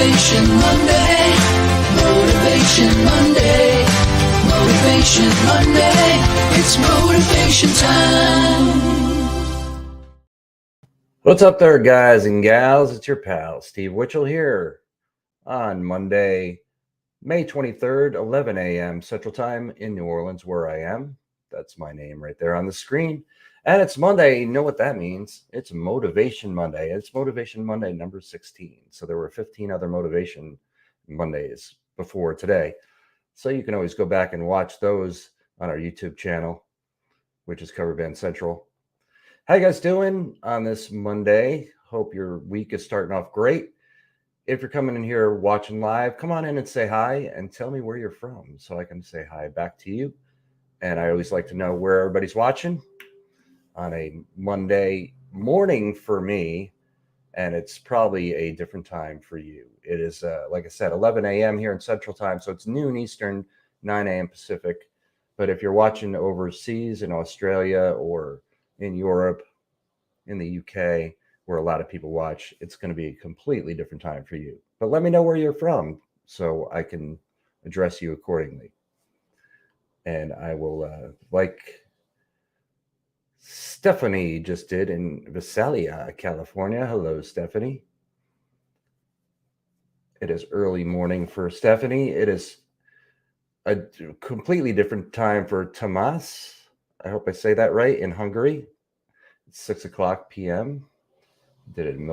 Motivation Monday. Motivation Monday. Motivation Monday. It's motivation time. What's up there, guys and gals? It's your pal, Steve Witchell here on Monday, May 23rd, 11 a.m. Central Time in New Orleans, where I am. That's my name right there on the screen. And it's Monday. You know what that means? It's Motivation Monday. It's Motivation Monday number 16. So there were 15 other Motivation Mondays before today. So you can always go back and watch those on our YouTube channel, which is Cover Band Central. How you guys doing on this Monday? Hope your week is starting off great. If you're coming in here watching live, come on in and say hi and tell me where you're from so I can say hi back to you. And I always like to know where everybody's watching on a Monday morning for me, and it's probably a different time for you. It is, like I said, 11 a.m. here in Central Time, so it's noon Eastern, 9 a.m. Pacific. But if you're watching overseas in Australia or in Europe, in the UK, where a lot of people watch, it's going to be a completely different time for you. But let me know where you're from so I can address you accordingly. And I will, like Stephanie just did in Visalia, California. Hello, Stephanie. It is early morning for Stephanie. It is a completely different time for Tomas. I hope I say that right, in Hungary. It's 6 o'clock p.m. Did it in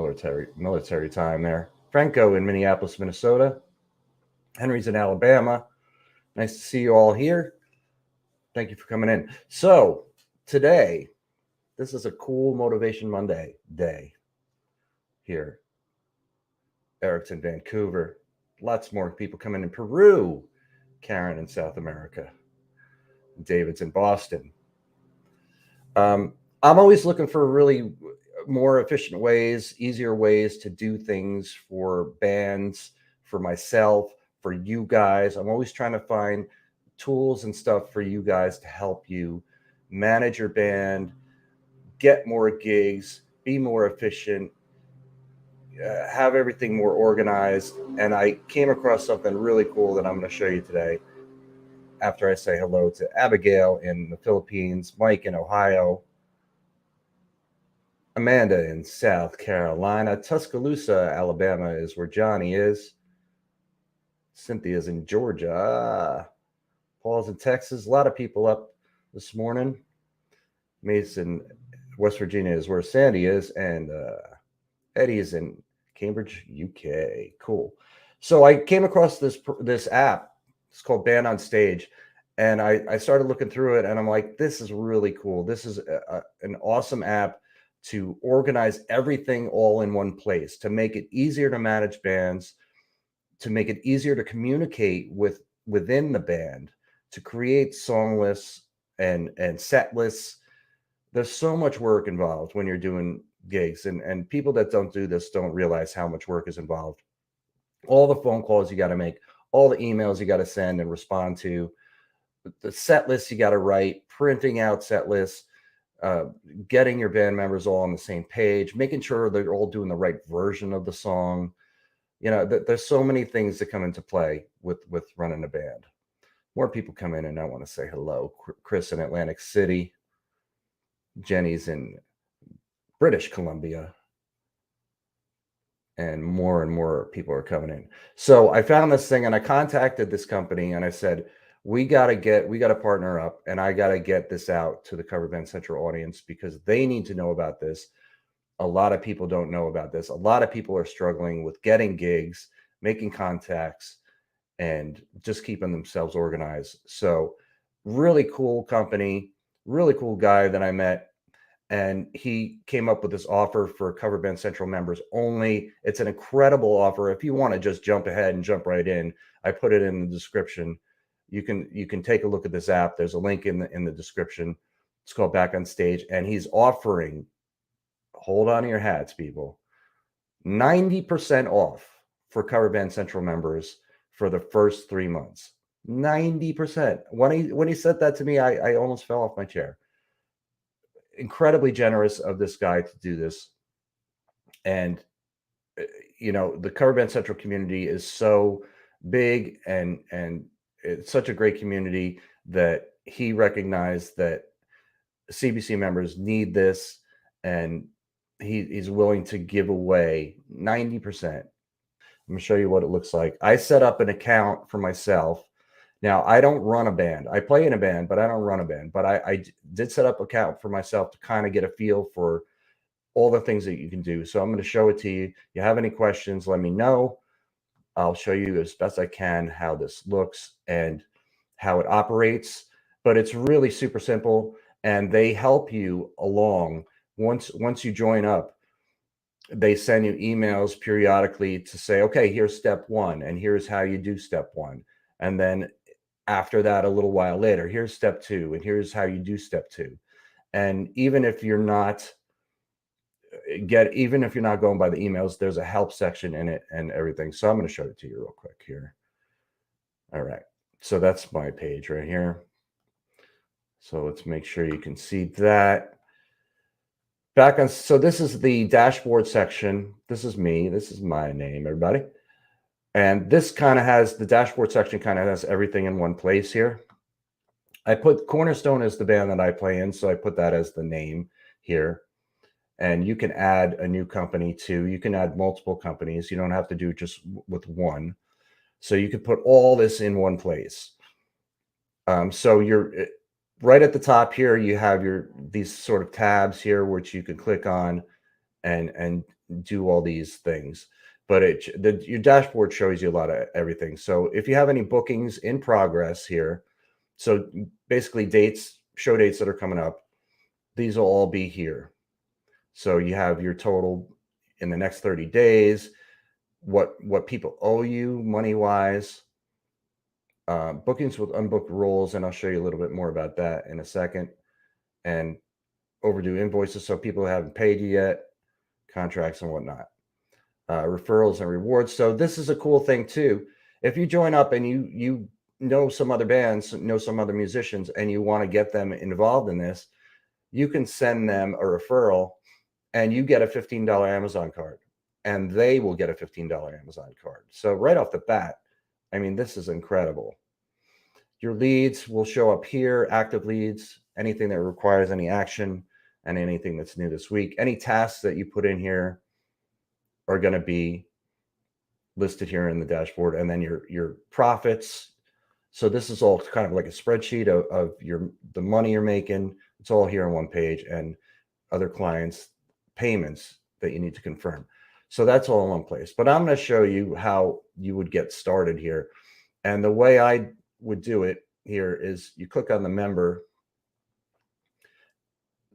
military time there. Franco in Minneapolis, Minnesota. Henry's in Alabama. Nice to see you all here. Thank you for coming in. So today, this is a cool Motivation Monday day here. Eric's in Vancouver. Lots more people coming in Peru. Karen in South America. David's in Boston. I'm always looking for really more efficient ways, easier ways to do things for bands, for myself, for you guys. I'm always trying to find tools and stuff for you guys to help you manage your band, get more gigs, be more efficient, have everything more organized. And I came across something really cool that I'm going to show you today after I say hello to Abigail in the Philippines, Mike in Ohio, Amanda in South Carolina, Tuscaloosa, Alabama is where Johnny is. Cynthia's in Georgia. Paul's in Texas. A lot of people up this morning. Mason, West Virginia is where Sandy is. And Eddie is in Cambridge, UK. Cool. So I came across this app. It's called Band on Stage. And I started looking through it, and I'm like, this is really cool. This is an awesome app to organize everything all in one place, to make it easier to manage bands, to make it easier to communicate within the band, to create song lists and set lists. There's so much work involved when you're doing gigs, and people that don't do this don't realize how much work is involved. All the phone calls you got to make, all the emails you got to send and respond to, the set lists you got to write, printing out set lists, getting your band members all on the same page, making sure they're all doing the right version of the song. You know, there's so many things that come into play with running a band. More people come in, and I want to say hello. Chris in Atlantic City. Jenny's in British Columbia. And more people are coming in. So I found this thing, and I contacted this company, and I said, we got to partner up, and I got to get this out to the Cover Band Central audience because they need to know about this. A lot of people don't know about this. A lot of people are struggling with getting gigs, making contacts, and just keeping themselves organized. So really cool company, really cool guy that I met. And he came up with this offer for Cover Band Central members only. It's an incredible offer. If you want to just jump ahead and jump right in, I put it in the description. You can take a look at this app. There's a link in the description. It's called Back on Stage, and he's offering, hold on to your hats, people, 90% off for Cover Band Central members for the first 3 months. 90%. When he said that to me, I almost fell off my chair. Incredibly generous of this guy to do this. And the Cover Band Central community is so big, and it's such a great community that he recognized that CBC members need this, and he's willing to give away 90%. I'm gonna show you what it looks like. I set up an account for myself. Now, I don't run a band. I play in a band, but I don't run a band. But I did set up an account for myself to kind of get a feel for all the things that you can do. So I'm going to show it to you. You have any questions, let me know. I'll show you as best I can how this looks and how it operates. But it's really super simple, and they help you along. Once you join up, they send you emails periodically to say, okay, here's step one, and here's how you do step one. And then after that, a little while later, here's step two, and here's how you do step two. And even if you're not going by the emails, there's a help section in it and everything. So I'm going to show it to you real quick here. All right. So that's my page right here. So let's make sure you can see that. So this is the dashboard section. This is me. This is my name, everybody. And this kind of has, the dashboard section kind of has everything in one place here. I put Cornerstone as the band that I play in, so I put that as the name here. And you can add a new company too. You can add multiple companies. You don't have to do just with one. So you can put all this in one place. So you're right at the top here, you have these sort of tabs here, which you can click on and do all these things. But your dashboard shows you a lot of everything. So if you have any bookings in progress here, so basically show dates that are coming up, these will all be here. So you have your total in the next 30 days, what people owe you money-wise, bookings with unbooked roles, and I'll show you a little bit more about that in a second, and overdue invoices, so people haven't paid you yet, contracts and whatnot, referrals and rewards. So this is a cool thing too. If you join up and you know some other bands, know some other musicians, and you want to get them involved in this, you can send them a referral, and you get a $15 Amazon card, and they will get a $15 Amazon card. So right off the bat, I mean, this is incredible. Your leads will show up here, active leads, anything that requires any action, and anything that's new this week. Any tasks that you put in here are going to be listed here in the dashboard, and then your profits. So this is all kind of like a spreadsheet of the money you're making. It's all here on one page, and other clients' payments that you need to confirm. So that's all in one place. But I'm going to show you how you would get started here. And the way I would do it here is you click on the member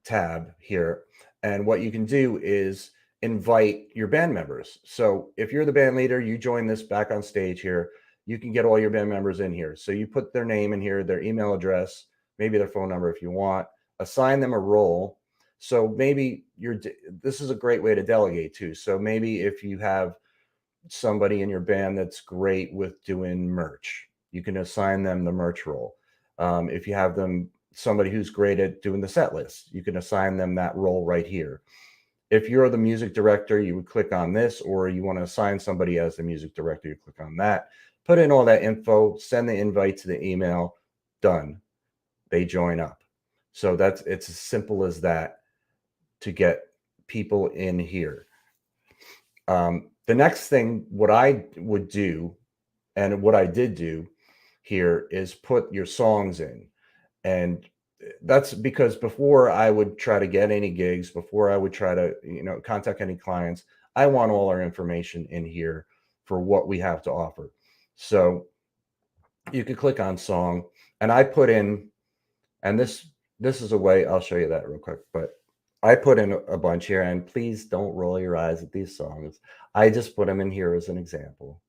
tab here. And what you can do is invite your band members. So if you're the band leader, you join this back on stage here, you can get all your band members in here. So you put their name in here, their email address, maybe their phone number if you want, assign them a role. So maybe this is a great way to delegate too. So maybe if you have somebody in your band that's great with doing merch, you can assign them the merch role. If you have somebody who's great at doing the set list, you can assign them that role right here. If you're the music director, you would click on this, or you want to assign somebody as the music director, you click on that, put in all that info, send the invite to the email, done. They join up. So it's as simple as that to get people in here. The next thing, what I would do, and what I did do here, is put your songs in. And that's because before I would try to get any gigs, before I would try to, contact any clients, I want all our information in here for what we have to offer. So you can click on song, and I put in, and this is a way, I'll show you that real quick, but I put in a bunch here, and please don't roll your eyes at these songs. I just put them in here as an example.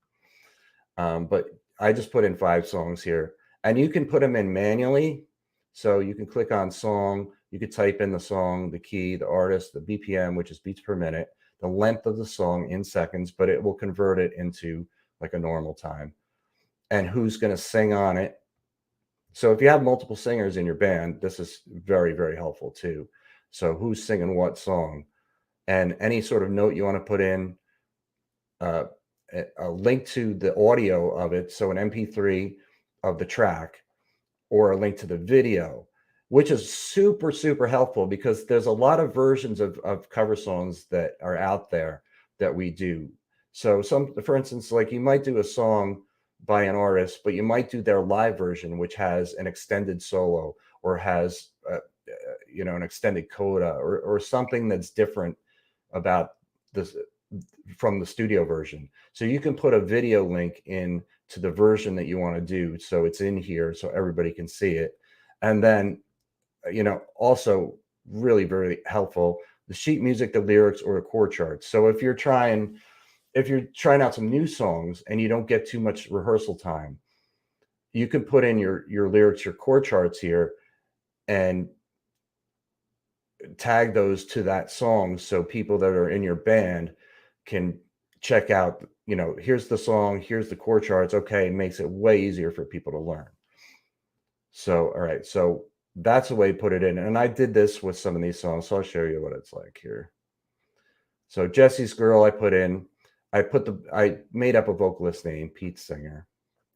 But I just put in 5 songs here, and you can put them in manually. So you can click on song, you could type in the song, the key, the artist, the BPM, which is beats per minute, the length of the song in seconds, but it will convert it into like a normal time, and who's going to sing on it. So if you have multiple singers in your band, this is very, very helpful too. So who's singing what song, and any sort of note you want to put in, uh, a link to the audio of it, so an MP3 of the track, or a link to the video, which is super, super helpful because there's a lot of versions of cover songs that are out there that we do. So for instance, like you might do a song by an artist, but you might do their live version, which has an extended solo or has, an extended coda or something that's different about this from the studio version. So you can put a video link in to the version that you want to do. So it's in here so everybody can see it. And then, also really very helpful, the sheet music, the lyrics, or the chord charts. So if you're trying out some new songs and you don't get too much rehearsal time, you can put in your lyrics, your chord charts here, and tag those to that song so people that are in your band can check out, here's the song, here's the chord charts. Okay, it makes it way easier for people to learn. So, all right, so that's the way to put it in. And I did this with some of these songs, so I'll show you what it's like here. So Jesse's Girl, I made up a vocalist name, Pete Singer.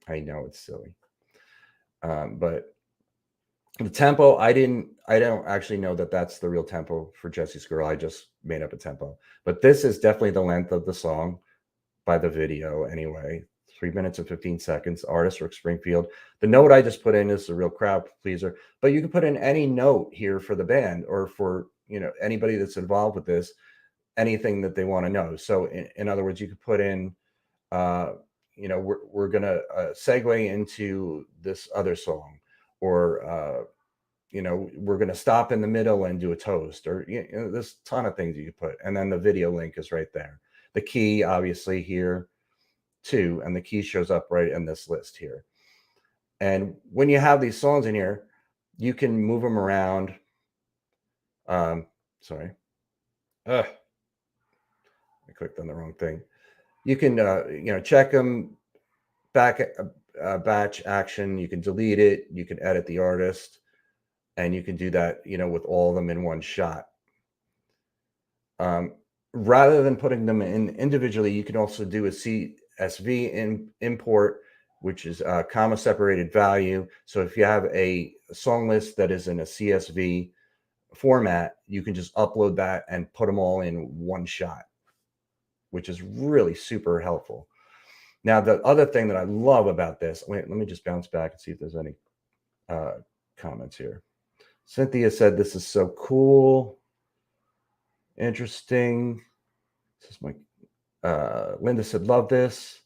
I know it's silly. But the tempo, I don't actually know that that's the real tempo for Jesse's Girl. I just made up a tempo. But this is definitely the length of the song by the video anyway. 3 minutes and 15 seconds. Artist Rick Springfield. The note I just put in is a real crowd pleaser. But you can put in any note here for the band or for anybody that's involved with this, anything that they want to know. So in other words, you could put in we're gonna segue into this other song, or we're gonna stop in the middle and do a toast, or there's a ton of things you could put, and then the video link is right there. The key obviously here too, and the key shows up right in this list here. And when you have these songs in here, you can move them around. Sorry. I clicked on the wrong thing. You can check them back, batch action. You can delete it. You can edit the artist, and you can do that with all of them in one shot. Rather than putting them in individually, you can also do a CSV import, which is a comma separated value. So if you have a song list that is in a CSV format, you can just upload that and put them all in one shot, which is really super helpful. Now, the other thing that I love about this, wait, let me just bounce back and see if there's any comments here. Cynthia said, this is so cool. Interesting. This is my, Linda said, love this.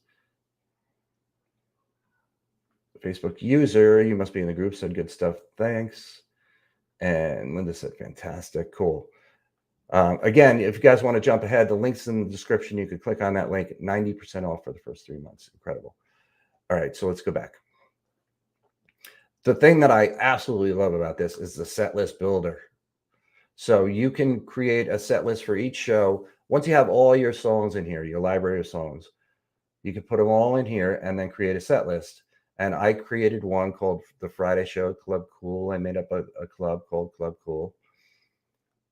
Facebook user, you must be in the group, said good stuff. Thanks. And Linda said, fantastic. Cool. Again, if you guys want to jump ahead, the link's in the description. You could click on that link. 90% off for the first 3 months. Incredible. All right, so let's go back. The thing that I absolutely love about this is the set list builder. So you can create a set list for each show. Once you have all your songs in here, your library of songs, you can put them all in here and then create a set list. And I created one called the Friday Show, Club Cool. I made up a club called Club Cool.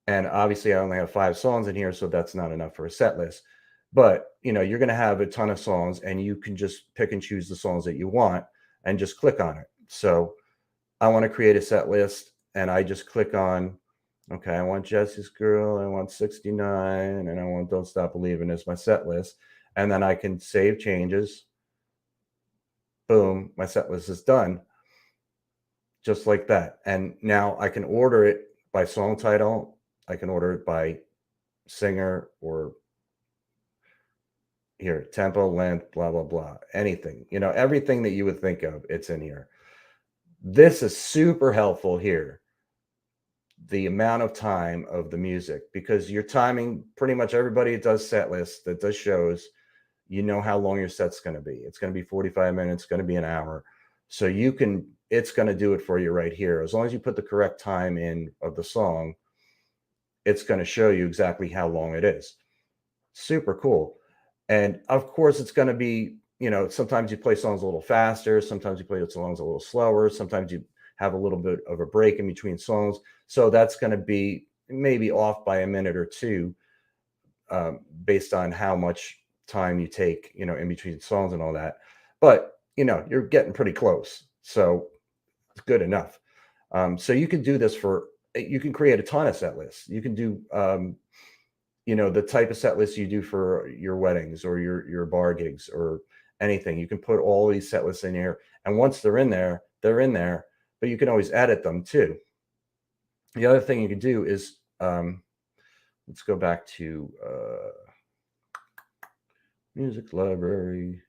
And obviously I only have 5 songs in here, so that's not enough for a set list. But, you're going to have a ton of songs, and you can just pick and choose the songs that you want and just click on it. So I want to create a set list, and I just click on, okay, I want Jesse's Girl, I want 69, and I want Don't Stop Believing as my set list. And then I can save changes. Boom, my set list is done. Just like that. And now I can order it by song title. I can order it by singer, or here, tempo, length, blah, blah, blah. Anything, everything that you would think of, it's in here. This is super helpful here. The amount of time of the music, because you're timing pretty much everybody that does set lists, that does shows, how long your set's going to be. It's going to be 45 minutes, it's going to be an hour. So it's going to do it for you right here. As long as you put the correct time in of the song, it's going to show you exactly how long it is. Super cool. And of course, it's going to be, sometimes you play songs a little faster. Sometimes you play songs a little slower. Sometimes you have a little bit of a break in between songs. So that's going to be maybe off by a minute or two, based on how much time you take, in between songs and all that. But, you're getting pretty close. So it's good enough. So you can do this you can create a ton of set lists. You can do, the type of set lists you do for your weddings or your bar gigs or anything. You can put all these set lists in here. And once they're in there, but you can always edit them too. The other thing you can do is, let's go back to music library.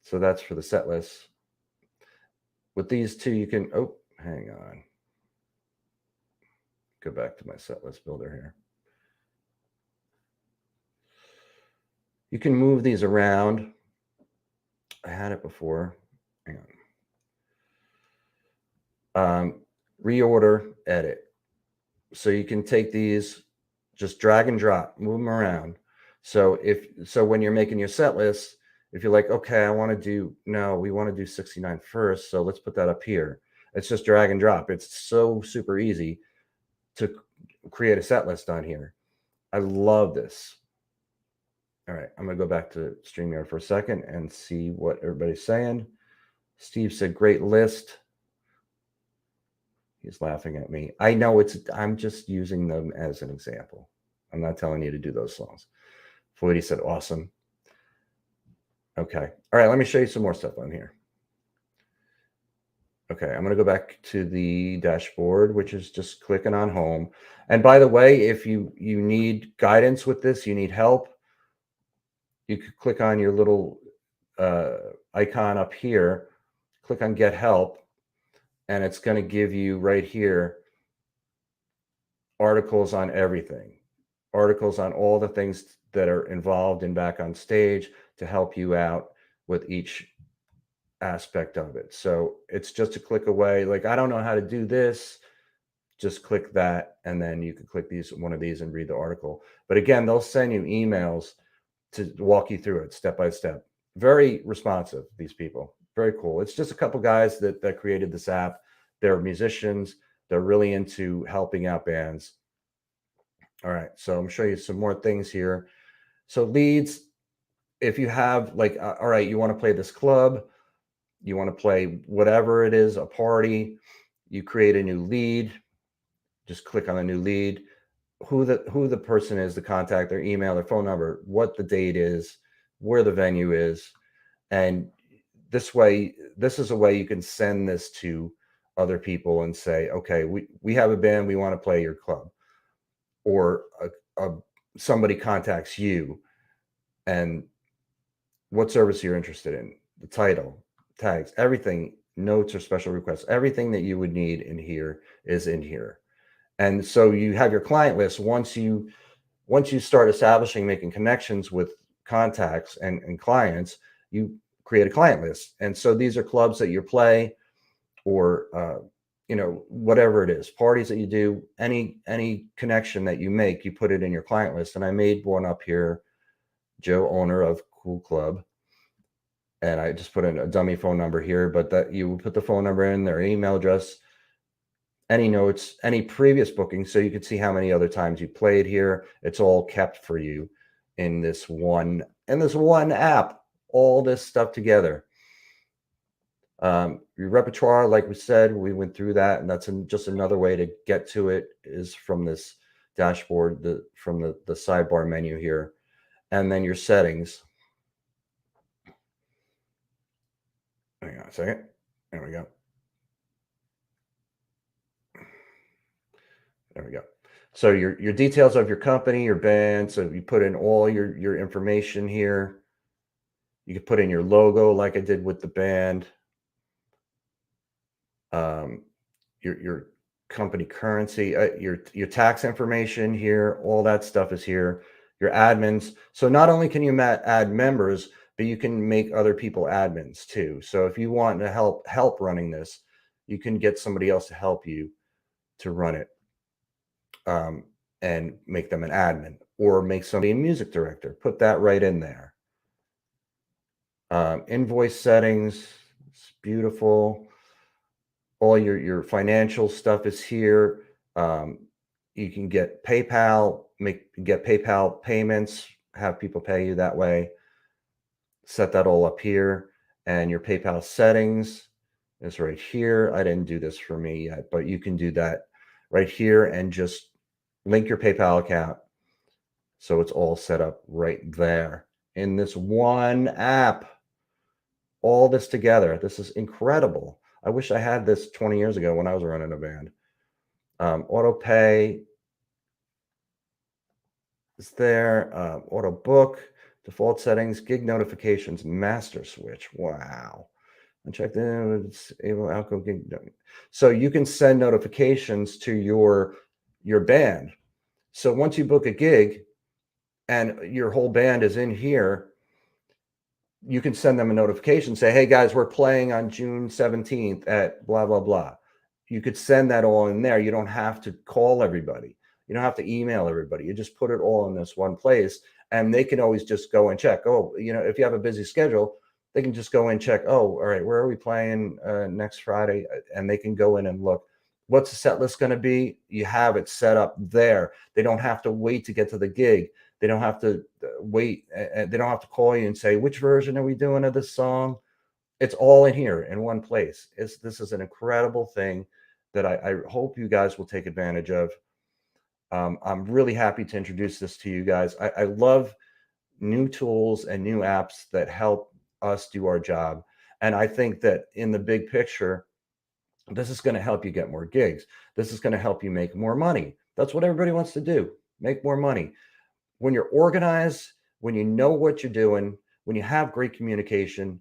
So that's for the set lists. With these two, you can, hang on. Go back to my set list builder here. You can move these around. I had it before. Hang on. Reorder, edit. So you can take these, just drag and drop, move them around. So when you're making your set list, if you're like, okay, we want to do 69 first, so let's put that up here. It's just drag and drop. It's so super easy to create a set list on here. I love this. All right, I'm going to go back to StreamYard for a second and see what everybody's saying. Steve said, great list. He's laughing at me. I know I'm just using them as an example. I'm not telling you to do those songs. Floydie said, awesome. Okay. All right, let me show you some more stuff on here. Okay, I'm going to go back to the dashboard, which is just clicking on home. And by the way, if you need guidance with this, you need help, you could click on your little icon up here, click on Get Help, and it's going to give you right here articles on everything, articles on all the things that are involved in Back on Stage to help you out with each aspect of it. So it's just a click away. Like, I don't know how to do this, just click that, and then you can click one of these and read the article. But again, they'll send you emails to walk you through it step by step. Very responsive, these people. Very cool. It's just a couple guys that created this app. They're musicians. They're really into helping out bands. All right, so I'm going to show you some more things here. So leads, if you have all right, you want to play this club, you want to play whatever it is, a party, you create a new lead, just click on a new lead, who the person is, the contact, their email, their phone number, what the date is, where the venue is. And this is a way you can send this to other people and say, okay, we have a band, we want to play your club. Or somebody contacts you, and what service you're interested in, the title, tags, everything, notes or special requests, everything that you would need in here is in here. And so you have your client list. Once you start establishing, making connections with contacts and clients, you create a client list. And so these are clubs that you play, or whatever it is, parties that you do, any connection that you make, you put it in your client list. And I made one up here, Joe, owner of Cool Club. And I just put in a dummy phone number here, but that you put the phone number in, their email address, any notes, any previous bookings, so you can see how many other times you played here. It's all kept for you in this one app, all this stuff together. Your repertoire, like we said, we went through that, and that's just another way to get to it is from this dashboard, from the sidebar menu here. And then your settings. Hang on a second. There we go. There we go. So your details of your company, your band. So you put in all your information here. You can put in your logo, like I did with the band. Your company currency, your tax information here. All that stuff is here. Your admins. So not only can you add members, but you can make other people admins too. So if you want to help running this, you can get somebody else to help you to run it. And make them an admin, or make somebody a music director. Put that right in there. Invoice settings, it's beautiful. All your financial stuff is here. You can get PayPal, get PayPal payments, have people pay you that way. set that all up here, and your PayPal settings is right here. I didn't do this for me yet, but you can do that right here and just link your PayPal account. So it's all set up right there in this one app. All this together. This is incredible. I wish I had this 20 years ago when I was running a band. Auto pay is there. Auto book, default settings, gig notifications, master switch. Wow. I checked in. It's able alcohol gig. So you can send notifications to your band. So once you book a gig and your whole band is in here, you can send them a notification, say, hey guys, we're playing on June 17th at blah, blah, blah. You could send that all in there. You don't have to call everybody. You don't have to email everybody. You just put it all in this one place, and they can always just go and check. Oh, if you have a busy schedule, they can just go and check. Oh, all right, where are we playing next Friday? And they can go in and look. What's the set list going to be? You have it set up there. They don't have to wait to get to the gig. They don't have to wait. They don't have to call you and say, which version are we doing of this song? It's all in here in one place. This is an incredible thing that I hope you guys will take advantage of. I'm really happy to introduce this to you guys. I love new tools and new apps that help us do our job. And I think that in the big picture, this is going to help you get more gigs. This is going to help you make more money. That's what everybody wants to do, make more money. When you're organized, when you know what you're doing, when you have great communication,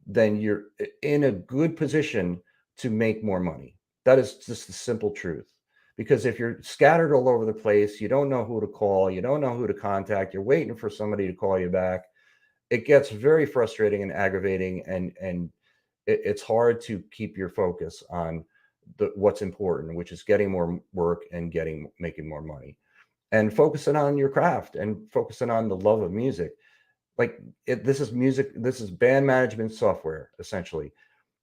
then you're in a good position to make more money. That is just the simple truth. Because if you're scattered all over the place, you don't know who to call, you don't know who to contact, you're waiting for somebody to call you back, it gets very frustrating and aggravating, and it's hard to keep your focus on what's important, which is getting more work and making more money, and focusing on your craft and focusing on the love of music. Like this is music, this is band management software, essentially.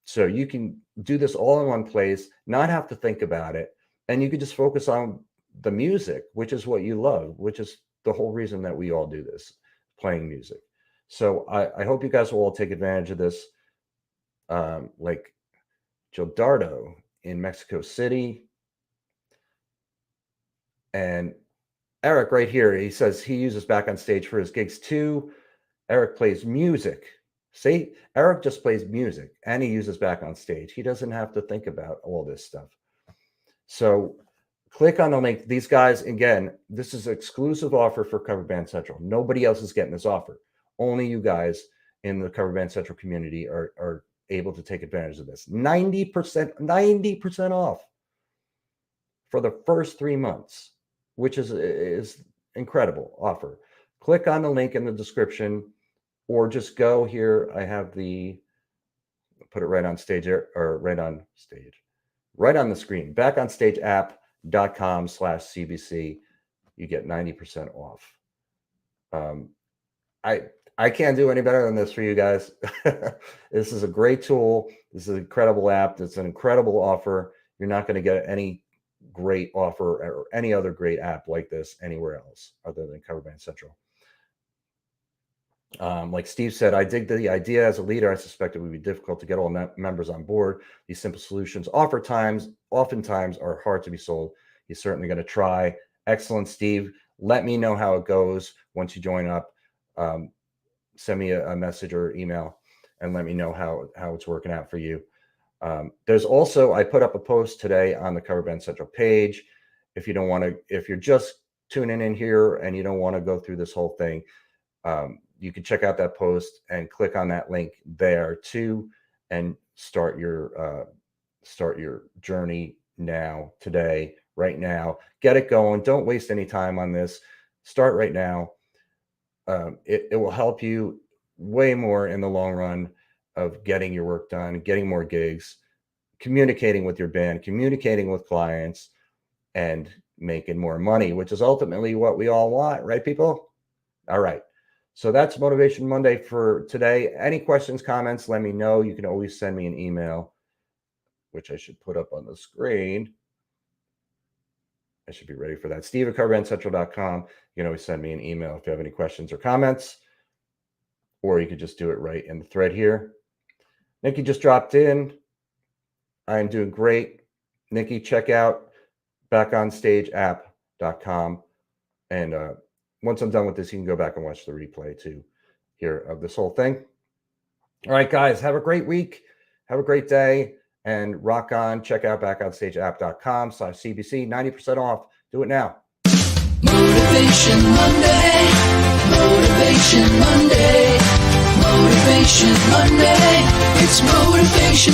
So you can do this all in one place, not have to think about it, and you can just focus on the music, which is what you love, which is the whole reason that we all do this, playing music. So I hope you guys will all take advantage of this. Like Gildardo in Mexico City, and Eric right here, he says he uses Back on Stage for his gigs too. Eric plays music. See, Eric just plays music and he uses Back on Stage. He doesn't have to think about all this stuff. So click on the link. These guys, again, this is an exclusive offer for Cover Band Central. Nobody else is getting this offer. Only you guys in the Cover Band Central community are able to take advantage of this. 90% off for the first 3 months, which is incredible offer. Click on the link in the description, or just go here. I have put it right on stage, or right on the screen, backonstageapp.com/CBC. You get 90% off. I can't do any better than this for you guys. This is a great tool. This is an incredible app. It's an incredible offer. You're not going to get any great offer or any other great app like this anywhere else other than Cover Band Central. Like Steve said, I dig the idea. As a leader, I suspect it would be difficult to get all members on board. These simple solutions oftentimes are hard to be sold. He's certainly going to try. Excellent, Steve. Let me know how it goes once you join up. Send me a message or email and let me know how it's working out for you. There's also, I put up a post today on the Cover Band Central page. If you're just tuning in here and you don't want to go through this whole thing, you can check out that post and click on that link there too, and start your journey now, today, right now. Get it going. Don't waste any time on this. Start right now. It will help you way more in the long run of getting your work done, getting more gigs, communicating with your band, communicating with clients, and making more money, which is ultimately what we all want, right, people? All right. So that's Motivation Monday for today. Any questions, comments, let me know. You can always send me an email, which I should put up on the screen. I should be ready for that. Steve@coverbandcentral.com. You can always send me an email if you have any questions or comments. or you could just do it right in the thread here. Nikki just dropped in. I am doing great. Nikki, check out backonstageapp.com. And once I'm done with this, you can go back and watch the replay too here of this whole thing. All right, guys, have a great week. Have a great day and rock on. Check out backonstageapp.com/CBC, 90% off. Do it now. Motivation Monday, Motivation Monday, Motivation Monday. It's Motivation